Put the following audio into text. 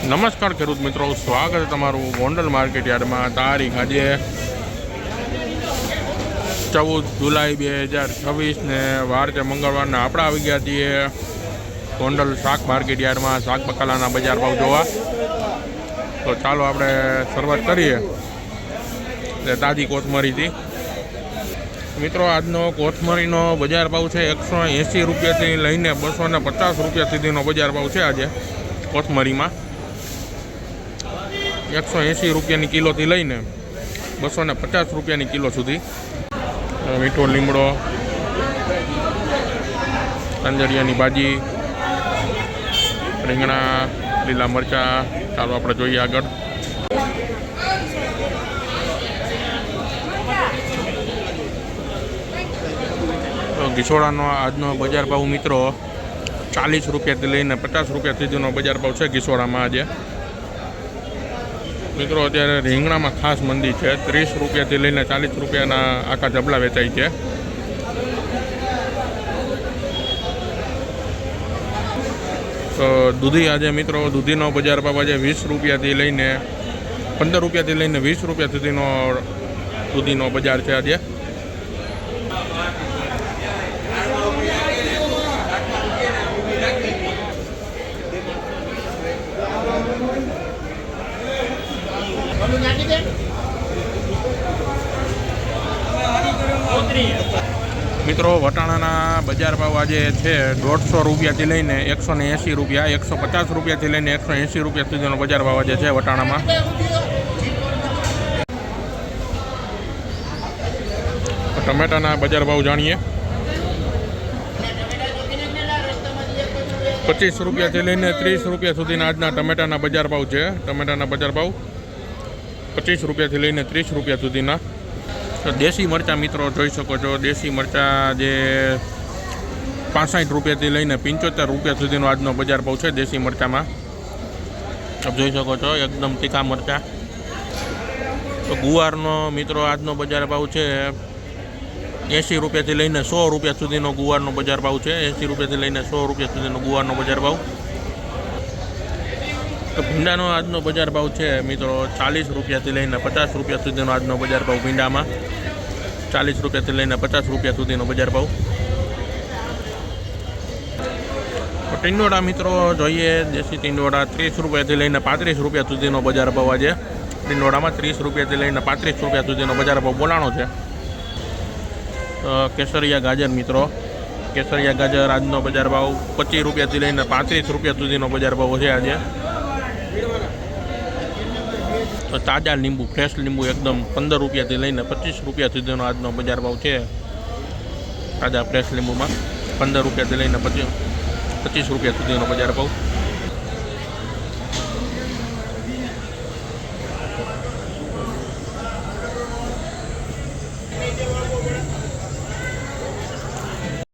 નમસ્કાર ખેડૂત મિત્રો, સ્વાગત છે તમારું ગોંડલ માર્કેટ યાર્ડમાં. તારીખ આજે 14 જુલાઈ 2026 ને વાર છે મંગળવારના. આપણે આવી ગયા છીએ ગોંડલ શાક માર્કેટ યાર્ડમાં શાક બકાલાના બજાર ભાવ જોવા. તો ચાલો આપણે શરૂઆત કરીએ તાજી કોથમરીથી. મિત્રો, આજનો કોથમરીનો બજાર ભાવ છે 180 રૂપિયાથી લઈને 250 રૂપિયા સુધીનો બજાર ભાવ છે. આજે કોથમરીમાં 180 રૂપિયાની કિલોથી લઈને 250 રૂપિયાની કિલો સુધી. મીઠો લીમડો, અંજરિયાની ભાજી, રીંગણા, લીલા મરચાં. ચાલો આપણે જોઈએ આગળ. ઘીસોડાનો આજનો બજાર ભાવ મિત્રો 40 રૂપિયાથી લઈને 50 રૂપિયા સુધીનો બજાર ભાવ છે ઘીસોડામાં આજે. મિત્રો, અત્યારે રીંગણામાં ખાસ મંદી છે. 30 રૂપિયાથી લઈને 40 રૂપિયાના આખા જબલા વેચાય છે. તો દૂધી આજે મિત્રો દૂધીનો બજાર ભાવ આજે 20 રૂપિયાથી લઈને 15 રૂપિયાથી લઈને 20 રૂપિયા સુધીનો દૂધીનો બજાર છે આજે. મિત્રો, વટાણાના બજાર ભાવ આજે છે 150 રૂપિયાથી લઈને 180 રૂપિયા, 150 રૂપિયાથી લઈને 180 રૂપિયા સુધીનો બજાર ભાવ આજે છે વટાણામાં. ટમેટાના બજાર ભાવ જાણીએ. 25 રૂપિયાથી લઈને 30 રૂપિયા સુધીના આજના ટમેટાના બજાર ભાવ છે. ટમેટાના બજાર ભાવ 25 રૂપિયાથી લઈને 30 રૂપિયા સુધીના. દેશી મરચાં મિત્રો જોઈ શકો છો. દેશી મરચાં જે 65 રૂપિયાથી લઈને 75 રૂપિયા સુધીનો આજનો બજાર ભાવ છે દેશી મરચાંમાં. આપ જોઈ શકો છો એકદમ તીખા મરચાં. તો ગુવારનો મિત્રો આજનો બજાર ભાવ છે 80 રૂપિયાથી લઈને 100 રૂપિયા સુધીનો ગુવારનો બજાર ભાવ છે. 80 રૂપિયાથી લઈને 100 રૂપિયા સુધીનો ગુવારનો બજાર ભાવ. તો ભીંડાનો આજનો બજાર ભાવ છે મિત્રો 40 રૂપિયાથી લઈને 50 રૂપિયા સુધીનો આજનો બજાર ભાવ ભીંડામાં. 40 રૂપિયાથી લઈને 50 રૂપિયા સુધીનો બજાર ભાવ. તો ટીંડોળા મિત્રો જોઈએ. દેશી ટીંડોળા 30 રૂપિયાથી લઈને 35 રૂપિયા સુધીનો બજાર ભાવ આજે. ટીંડોળામાં 30 રૂપિયાથી લઈને 35 રૂપિયા સુધીનો બજાર ભાવ બોલાણો છે. કેસરિયા ગાજર મિત્રો, કેસરિયા ગાજર આજનો બજાર ભાવ 25 રૂપિયાથી લઈને 35 રૂપિયા સુધીનો બજાર ભાવ છે આજે. તો તાજા લીંબુ, ફ્રેશ લીંબુ એકદમ 15 રૂપિયાથી લઈને 25 રૂપિયા સુધીનો આજનો બજાર ભાવ છે. તાજા ફ્રેશ લીંબુમાં 15 રૂપિયાથી લઈને 25 રૂપિયા સુધીનો બજાર ભાવ.